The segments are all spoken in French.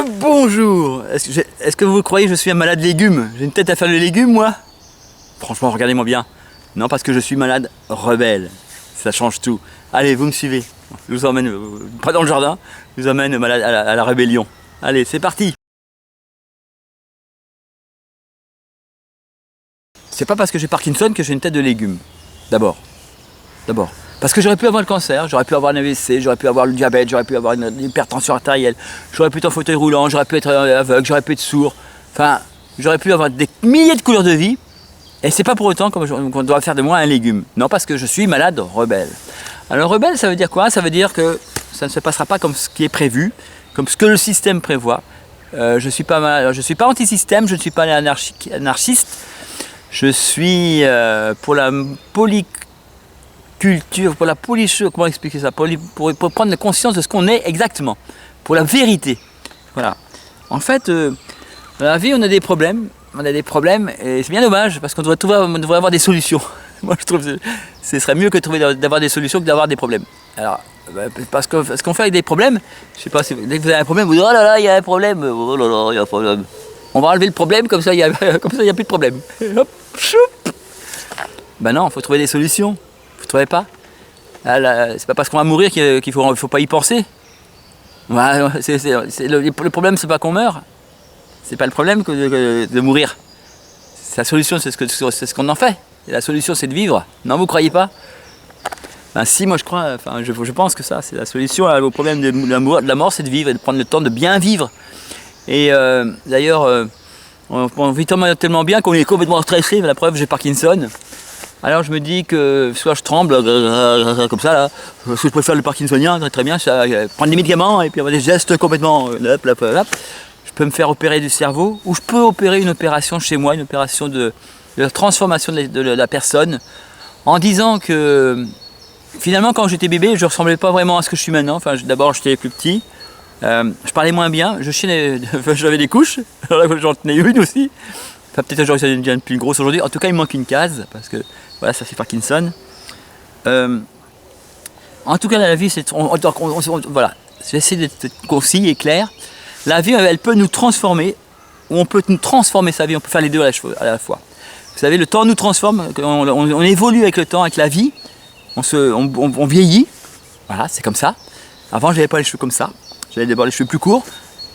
Rebonjour. Est-ce que vous croyez que je suis un malade légumes? J'ai une tête à faire le légume, moi? Franchement, regardez-moi bien. Non, parce que je suis malade rebelle. Ça change tout. Allez, vous me suivez. Je vous emmène, pas dans le jardin, je vous emmène malade à la rébellion. Allez, c'est parti. C'est pas parce que j'ai Parkinson que j'ai une tête de légumes. D'abord. Parce que j'aurais pu avoir le cancer, j'aurais pu avoir un AVC, j'aurais pu avoir le diabète, j'aurais pu avoir une hypertension artérielle, j'aurais pu être en fauteuil roulant, j'aurais pu être aveugle, j'aurais pu être sourd. Enfin, j'aurais pu avoir des milliers de couleurs de vie. Et c'est pas pour autant qu'on doit faire de moi un légume. Non, parce que je suis malade rebelle. Alors rebelle, ça veut dire quoi? Ça veut dire que ça ne se passera pas comme ce qui est prévu, comme ce que le système prévoit. Je suis pas anti-système, je ne suis pas anarchiste. Je suis pour la polyculture, pour la comment expliquer ça, pour prendre conscience de ce qu'on est exactement, pour la vérité. Voilà. En fait, dans la vie, on a des problèmes et c'est bien dommage parce qu'on devrait avoir des solutions. Moi, je trouve que ce serait mieux que d'avoir des solutions que d'avoir des problèmes. Alors, parce que ce qu'on fait avec des problèmes, je sais pas, si dès que vous avez un problème, vous dites oh là là, il y a un problème, oh là là, il y a un problème. On va enlever le problème, comme ça, il y a plus de problème. Hop, choup. Ben non, il faut trouver des solutions. Vous ne trouvez pas? C'est pas parce qu'on va mourir qu'il faut pas y penser. Le problème, c'est pas qu'on meurt. C'est pas le problème de mourir. La solution, c'est ce qu'on en fait. Et la solution, c'est de vivre. Non, vous croyez pas? Ben si, moi je crois, enfin je pense que ça, c'est la solution au problème de la mort, c'est de vivre et de prendre le temps de bien vivre. Et d'ailleurs, on vit tellement bien qu'on est complètement stressé. La preuve, j'ai Parkinson. Alors je me dis que soit je tremble comme ça là, soit je préfère le parkinsonien, très bien, prendre des médicaments et puis avoir des gestes complètement hop. Je peux me faire opérer du cerveau ou je peux opérer une opération chez moi, une opération de transformation de la personne en disant que finalement quand j'étais bébé je ne ressemblais pas vraiment à ce que je suis maintenant. Enfin, d'abord j'étais plus petit, je parlais moins bien, j'avais des couches, j'en tenais une aussi. Enfin, peut-être j'aurais été une plus grosse aujourd'hui. En tout cas, il me manque une case parce que voilà, ça c'est Parkinson. En tout cas, la vie, c'est voilà. Je vais essayer d'être concis et clair. La vie, elle peut nous transformer, ou on peut nous transformer sa vie. On peut faire les deux à la fois. Vous savez, le temps nous transforme. On évolue avec le temps, avec la vie. On vieillit. Voilà, c'est comme ça. Avant, j'avais pas les cheveux comme ça. J'avais d'abord les cheveux plus courts.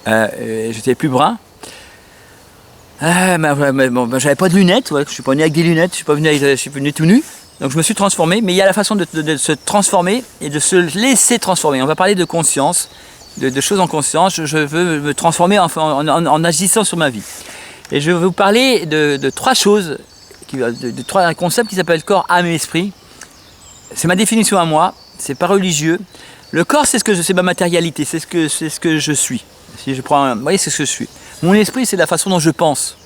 J'étais plus brun. J'avais pas de lunettes, je suis pas venu avec des lunettes, je suis venu tout nu, donc je me suis transformé, mais il y a la façon de se transformer et de se laisser transformer. On va parler de conscience, de choses en conscience. Je veux me transformer en agissant sur ma vie. Et je vais vous parler de trois choses, de trois concepts qui s'appellent corps, âme et esprit. C'est ma définition à moi, c'est pas religieux. Le corps, c'est ma matérialité, c'est ce que je suis. Si je prends, vous voyez, c'est ce que je suis. Mon esprit, c'est la façon dont je pense.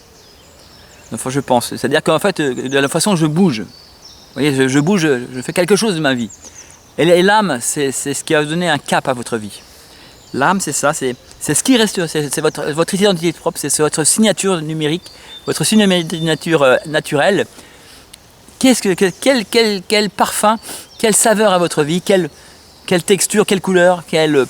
C'est-à-dire qu'en fait, de la façon dont je bouge. Vous voyez, je bouge, je fais quelque chose de ma vie. Et l'âme, c'est ce qui va donner un cap à votre vie. L'âme, c'est ça, c'est ce qui reste, c'est votre identité propre, c'est votre signature numérique, votre signature naturelle. Quel parfum, quelle saveur à votre vie, quelle texture, quelle couleur, quel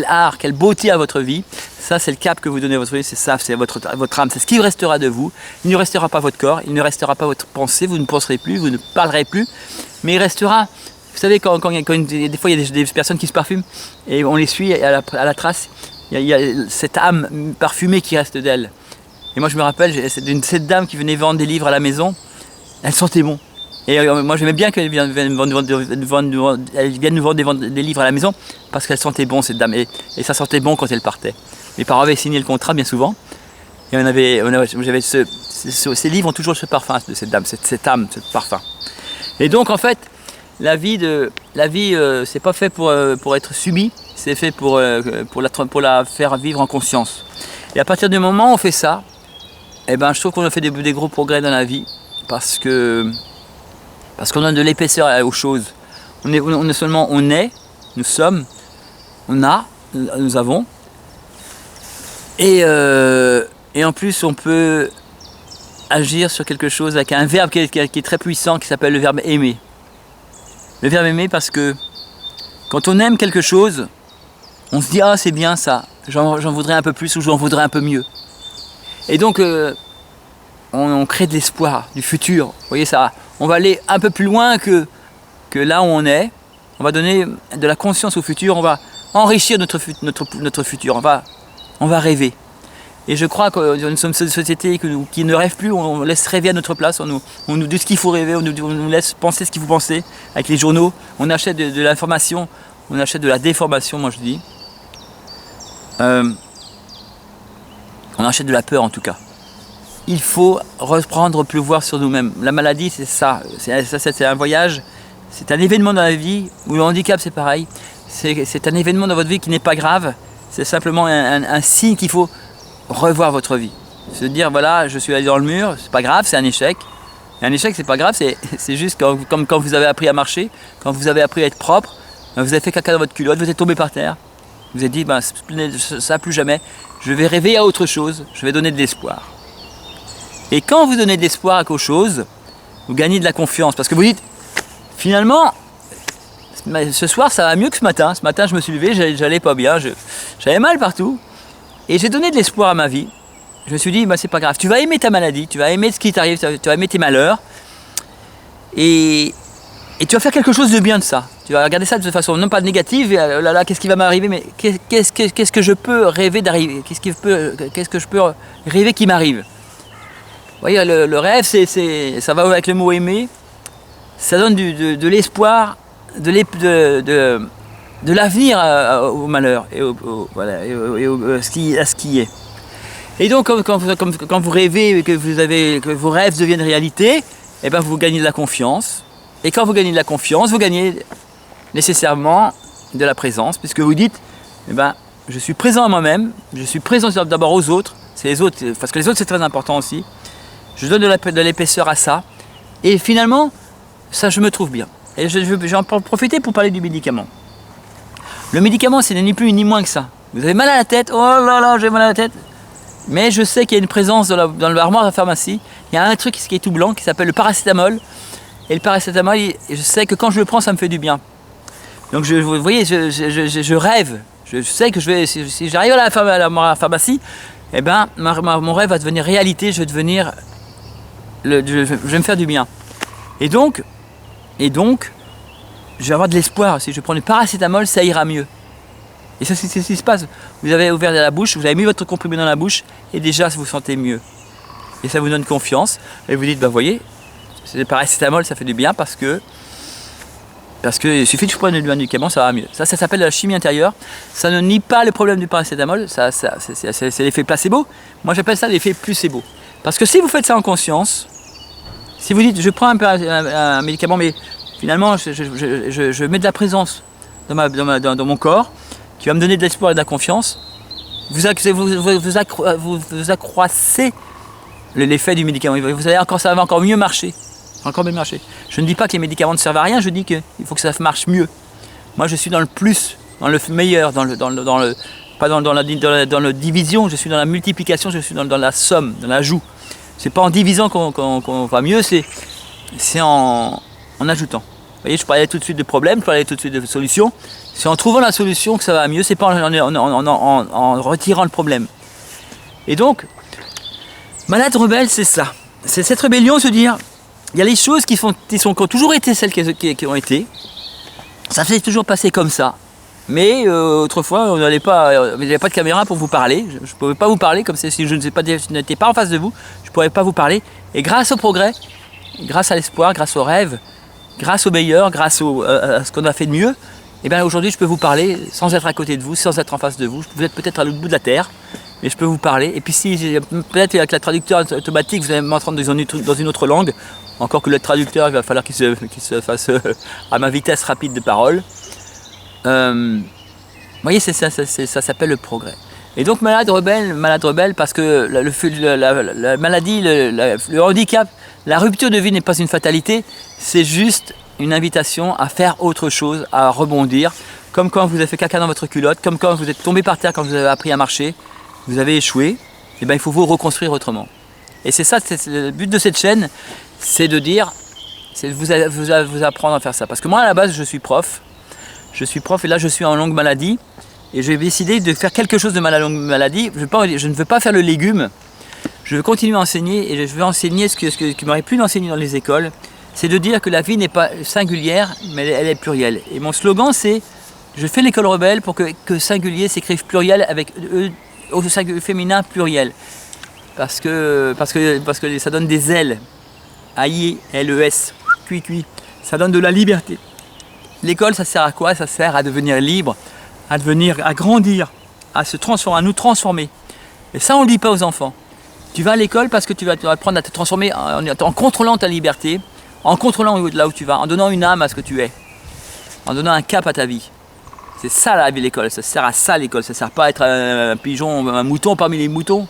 art, quelle beauté à votre vie. Ça, c'est le cap que vous donnez à votre vie, c'est ça, c'est votre âme, c'est ce qui restera de vous. Il ne restera pas votre corps, il ne restera pas votre pensée, vous ne penserez plus, vous ne parlerez plus, mais il restera, vous savez, des fois il y a des personnes qui se parfument et on les suit à la trace, il y a cette âme parfumée qui reste d'elle. Et moi je me rappelle, cette dame qui venait vendre des livres à la maison, elle sentait bon. Et moi j'aimais bien qu'elle vienne nous vendre des livres à la maison parce qu'elle sentait bon, cette dame, et ça sentait bon quand elle partait. Mes parents avaient signé le contrat bien souvent et j'avais ces livres ont toujours ce parfum de cette dame, cette âme, ce parfum. Et donc en fait la vie c'est pas fait pour être subi, c'est fait pour la faire vivre en conscience. Et à partir du moment où on fait ça, eh ben je trouve qu'on a fait des gros progrès dans la vie parce qu'on donne de l'épaisseur aux choses. Nous sommes, nous avons. Et en plus, on peut agir sur quelque chose avec un verbe qui est très puissant, qui s'appelle le verbe aimer. Le verbe aimer parce que quand on aime quelque chose, on se dit ah c'est bien ça, j'en voudrais un peu plus ou j'en voudrais un peu mieux. Et donc on crée de l'espoir, du futur. Vous voyez ça, on va aller un peu plus loin que là où on est. On va donner de la conscience au futur, on va enrichir notre futur, on va rêver. Et je crois que nous sommes une société qui ne rêve plus, on laisse rêver à notre place, on nous dit ce qu'il faut rêver, on nous laisse penser ce qu'il faut penser avec les journaux, on achète de l'information, on achète de la déformation, moi je dis. On achète de la peur en tout cas. Il faut reprendre le pouvoir sur nous-mêmes. La maladie c'est ça, c'est un voyage, c'est un événement dans la vie, ou le handicap c'est pareil, c'est un événement dans votre vie qui n'est pas grave, c'est simplement un signe qu'il faut revoir votre vie. Se dire voilà, je suis allé dans le mur, c'est pas grave, c'est un échec. Et un échec c'est pas grave, c'est juste comme quand vous avez appris à marcher, quand vous avez appris à être propre, vous avez fait caca dans votre culotte, vous êtes tombé par terre. Vous avez dit ben, ça plus jamais, je vais rêver à autre chose, je vais donner de l'espoir. Et quand vous donnez de l'espoir à quelque chose, vous gagnez de la confiance parce que vous dites finalement ce soir ça va mieux que ce matin. Ce matin je me suis levé, j'allais pas bien, j'avais mal partout. Et j'ai donné de l'espoir à ma vie. Je me suis dit, bah, c'est pas grave, tu vas aimer ta maladie, tu vas aimer ce qui t'arrive, tu vas aimer tes malheurs. Et tu vas faire quelque chose de bien de ça. Tu vas regarder ça de façon non pas négative, et, oh là là, qu'est-ce qui va m'arriver, mais qu'est-ce que je peux rêver d'arriver, qu'est-ce que je peux rêver qui m'arrive. Vous voyez, le rêve, ça va avec le mot aimer, ça donne de l'espoir, de l'avenir au malheur et à ce qui est. Et donc quand vous rêvez que vos rêves deviennent réalité, et ben vous gagnez de la confiance. Et quand vous gagnez de la confiance, vous gagnez nécessairement de la présence, puisque vous dites eh ben, je suis présent à moi-même, je suis présent d'abord aux autres, c'est les autres, parce que les autres c'est très important aussi. Je donne de l'épaisseur à ça, et finalement, ça je me trouve bien. Et je vais en profiter pour parler du médicament. Le médicament, c'est ni plus ni moins que ça. Vous avez mal à la tête, oh là là, j'ai mal à la tête. Mais je sais qu'il y a une présence dans l'armoire de la pharmacie. Il y a un truc qui est tout blanc qui s'appelle le paracétamol. Et le paracétamol, je sais que quand je le prends, ça me fait du bien. Donc vous voyez, je rêve. Je sais que si j'arrive à la pharmacie, eh ben, mon rêve va devenir réalité. Je vais me faire du bien. Et donc, je vais avoir de l'espoir. Si je prends du paracétamol, ça ira mieux. Et ça, c'est ce qui se passe. Vous avez ouvert la bouche, vous avez mis votre comprimé dans la bouche, et déjà, vous vous sentez mieux. Et ça vous donne confiance. Et vous dites, bah voyez, c'est le paracétamol, ça fait du bien parce que il suffit que je prenne du médicament, ça va mieux. Ça s'appelle la chimie intérieure. Ça ne nie pas le problème du paracétamol. C'est l'effet placebo. Moi, j'appelle ça l'effet placebo. Parce que si vous faites ça en conscience, si vous dites, je prends un médicament, mais finalement, je mets de la présence dans mon corps, qui va me donner de l'espoir et de la confiance, vous accroissez l'effet du médicament. Ça va encore mieux marcher. Je ne dis pas que les médicaments ne servent à rien, je dis qu'il faut que ça marche mieux. Moi, je suis dans le plus, dans le meilleur, pas dans la division, je suis dans la multiplication, je suis dans la somme, dans l'ajout. C'est pas en divisant qu'on va mieux, c'est en ajoutant. Vous voyez, je parlais tout de suite de problèmes, je parlais tout de suite de solutions. C'est en trouvant la solution que ça va mieux, c'est pas en retirant le problème. Et donc, malade rebelle, c'est ça. C'est cette rébellion, se dire, il y a les choses qui ont toujours été celles qui ont été. Ça s'est toujours passé comme ça. Mais autrefois, il n'y avait pas de caméra pour vous parler. Je ne pouvais pas vous parler, comme si je n'étais pas en face de vous. Je ne pourrais pas vous parler. Et grâce au progrès, grâce à l'espoir, grâce au rêve, grâce au meilleur, grâce à ce qu'on a fait de mieux, et bien aujourd'hui je peux vous parler sans être à côté de vous, sans être en face de vous. Vous êtes peut-être à l'autre bout de la terre, mais je peux vous parler. Et puis si peut-être avec la traducteur automatique, vous allez m'entendre dans une autre langue. Encore que le traducteur, il va falloir qu'il se fasse à ma vitesse rapide de parole. Vous voyez, ça s'appelle le progrès. Et donc malade rebelle parce que la maladie, le handicap, la rupture de vie n'est pas une fatalité, c'est juste une invitation à faire autre chose, à rebondir. Comme quand vous avez fait caca dans votre culotte, comme quand vous êtes tombé par terre quand vous avez appris à marcher, vous avez échoué, et bien il faut vous reconstruire autrement. Et c'est ça, le but de cette chaîne, c'est de dire, c'est de vous apprendre à faire ça. Parce que moi à la base je suis prof et là je suis en longue maladie. Et j'ai décidé de faire quelque chose de ma longue maladie. Je ne veux pas faire le légume. Je veux continuer à enseigner et je veux enseigner ce qui m'aurait plu d'enseigner dans les écoles. C'est de dire que la vie n'est pas singulière, mais elle est plurielle. Et mon slogan, c'est « Je fais l'école rebelle pour que singulier s'écrive pluriel avec au féminin pluriel. » Parce que ça donne des ailes. A-I-L-E-S. Cui. Ça donne de la liberté. L'école, ça sert à quoi? Ça sert à devenir libre, à grandir, à se transformer, à nous transformer. Et ça, on ne le dit pas aux enfants. Tu vas à l'école parce que tu vas apprendre à te transformer en contrôlant ta liberté, en contrôlant là où tu vas, en donnant une âme à ce que tu es, en donnant un cap à ta vie. C'est ça la vie, l'école, ça sert à ça l'école, ça sert pas à être un pigeon, un mouton parmi les moutons.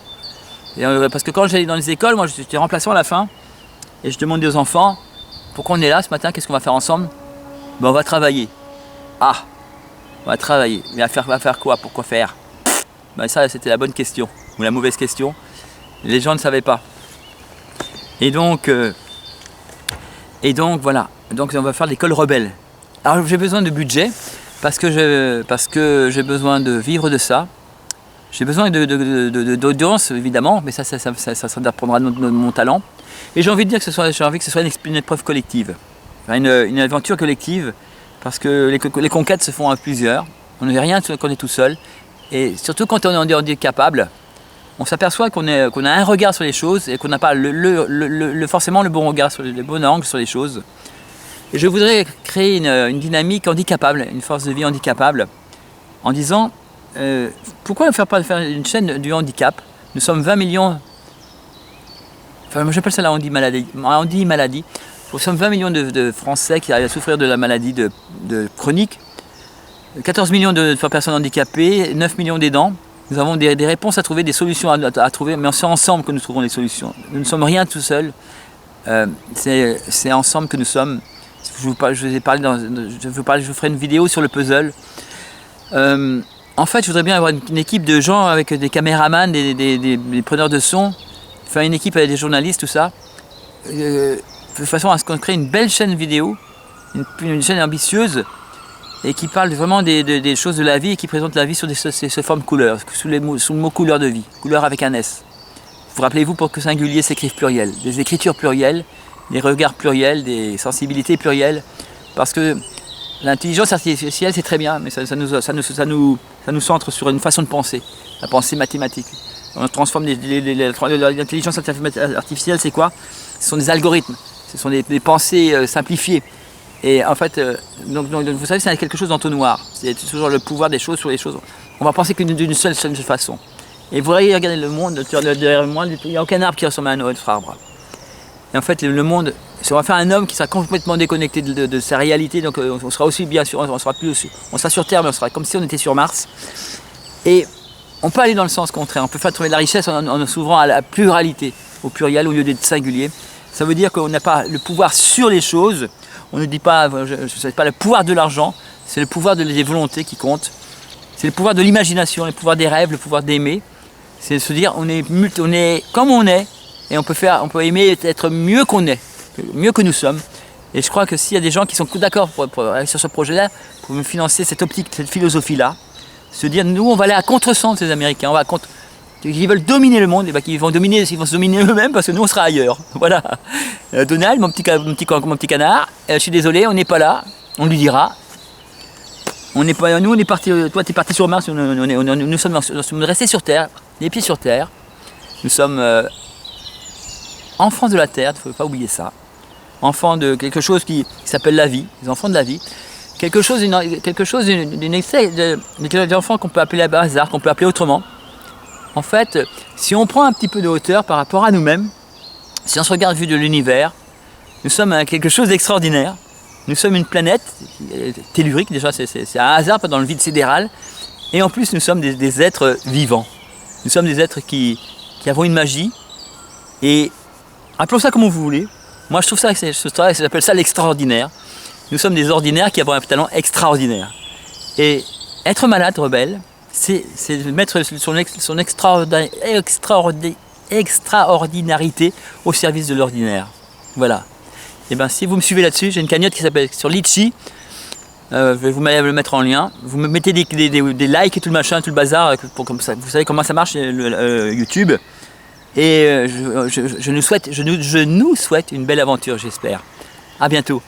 Et parce que quand j'allais dans les écoles, moi j'étais remplaçant à la fin, et je demandais aux enfants, pourquoi on est là ce matin, qu'est-ce qu'on va faire ensemble? Ben, on va travailler. Ah, on va travailler, mais on va faire quoi? Pourquoi faire? Ben, ça c'était la bonne question, ou la mauvaise question. Les gens ne savaient pas. Et donc voilà. Donc on va faire l'école rebelle. Alors j'ai besoin de budget parce que j'ai besoin de vivre de ça. J'ai besoin d'audience évidemment, mais ça dépendra de mon talent. Et j'ai envie de dire j'ai envie que ce soit une épreuve collective, enfin, une aventure collective, parce que les conquêtes se font à plusieurs. On n'est rien quand on est tout seul. Et surtout quand on est handicapable, on s'aperçoit qu'on a un regard sur les choses et qu'on n'a pas forcément le bon regard, le bon angle sur les choses. Et je voudrais créer une dynamique handicapable, une force de vie handicapable, en disant pourquoi ne pas faire une chaîne du handicap? Nous sommes 20 millions, enfin moi j'appelle ça la handi-maladie. Nous sommes 20 millions de Français qui arrivent à souffrir de la maladie de chronique, 14 millions de personnes handicapées, 9 millions d'aidants. Nous avons des réponses à trouver, des solutions à trouver, mais c'est ensemble que nous trouvons les solutions. Nous ne sommes rien tout seuls, c'est ensemble que nous sommes. Je vous ferai une vidéo sur le puzzle. En fait, je voudrais bien avoir une équipe de gens avec des caméramans, des preneurs de son, faire une équipe avec des journalistes, tout ça, de façon à ce qu'on crée une belle chaîne vidéo, une chaîne ambitieuse, et qui parle vraiment des choses de la vie et qui présente la vie sur ces formes couleurs, sous le mot couleur de vie, couleur avec un S. Vous rappelez-vous pour que singulier s'écrive pluriel, des écritures plurielles, des regards pluriels, des sensibilités plurielles, parce que l'intelligence artificielle c'est très bien, mais ça nous centre sur une façon de penser, la pensée mathématique. On transforme l'intelligence artificielle, c'est quoi? Ce sont des algorithmes, ce sont des pensées simplifiées. Et en fait, donc, vous savez, c'est quelque chose d'entonnoir. C'est toujours le pouvoir des choses sur les choses. On va penser d'une seule façon. Et vous voyez, regardez le monde, derrière moi, il n'y a aucun arbre qui ressemble à un autre arbre. Et en fait, le monde, si on va faire un homme qui sera complètement déconnecté de sa réalité, donc on sera aussi bien sûr, on sera sur Terre, mais on sera comme si on était sur Mars. Et on peut aller dans le sens contraire. On peut faire trouver de la richesse en s'ouvrant à la pluralité, au pluriel au lieu d'être singulier. Ça veut dire qu'on n'a pas le pouvoir sur les choses. On ne dit pas, c'est pas le pouvoir de l'argent, c'est le pouvoir des volontés qui compte. C'est le pouvoir de l'imagination, le pouvoir des rêves, le pouvoir d'aimer. C'est de se dire, on est comme on est, et on peut aimer être mieux qu'on est, mieux que nous sommes. Et je crois que s'il y a des gens qui sont d'accord pour aller sur ce projet-là, pour me financer cette optique, cette philosophie-là, se dire, nous, on va aller à contre-sens de ces Américains, ils veulent dominer le monde, et ils vont se dominer eux-mêmes parce que nous on sera ailleurs. Voilà. Donald, mon petit canard, je suis désolé, on n'est pas là, on lui dira. On est parti, toi tu es parti sur Mars, nous sommes restés sur Terre, les pieds sur Terre. Nous sommes enfants de la Terre, il ne faut pas oublier ça. Enfants de quelque chose qui s'appelle la vie, les enfants de la vie. Quelque chose des enfants qu'on peut appeler à hasard, qu'on peut appeler autrement. En fait, si on prend un petit peu de hauteur par rapport à nous-mêmes, si on se regarde vu de l'univers, nous sommes quelque chose d'extraordinaire. Nous sommes une planète tellurique, déjà c'est un hasard, pas dans le vide sidéral. Et en plus, nous sommes des êtres vivants. Nous sommes des êtres qui avons une magie. Et appelons ça comme vous voulez. Moi, je trouve ça, j'appelle ça l'extraordinaire. Nous sommes des ordinaires qui avons un talent extraordinaire. Et être malade, rebelle, c'est mettre son extraordinarité au service de l'ordinaire. Voilà. Et bien si vous me suivez là-dessus, j'ai une cagnotte qui s'appelle sur Litchi. Je vais vous le mettre en lien. Vous me mettez des likes et tout le machin, tout le bazar, comme ça. Vous savez comment ça marche YouTube. Et je nous souhaite une belle aventure, j'espère. À bientôt.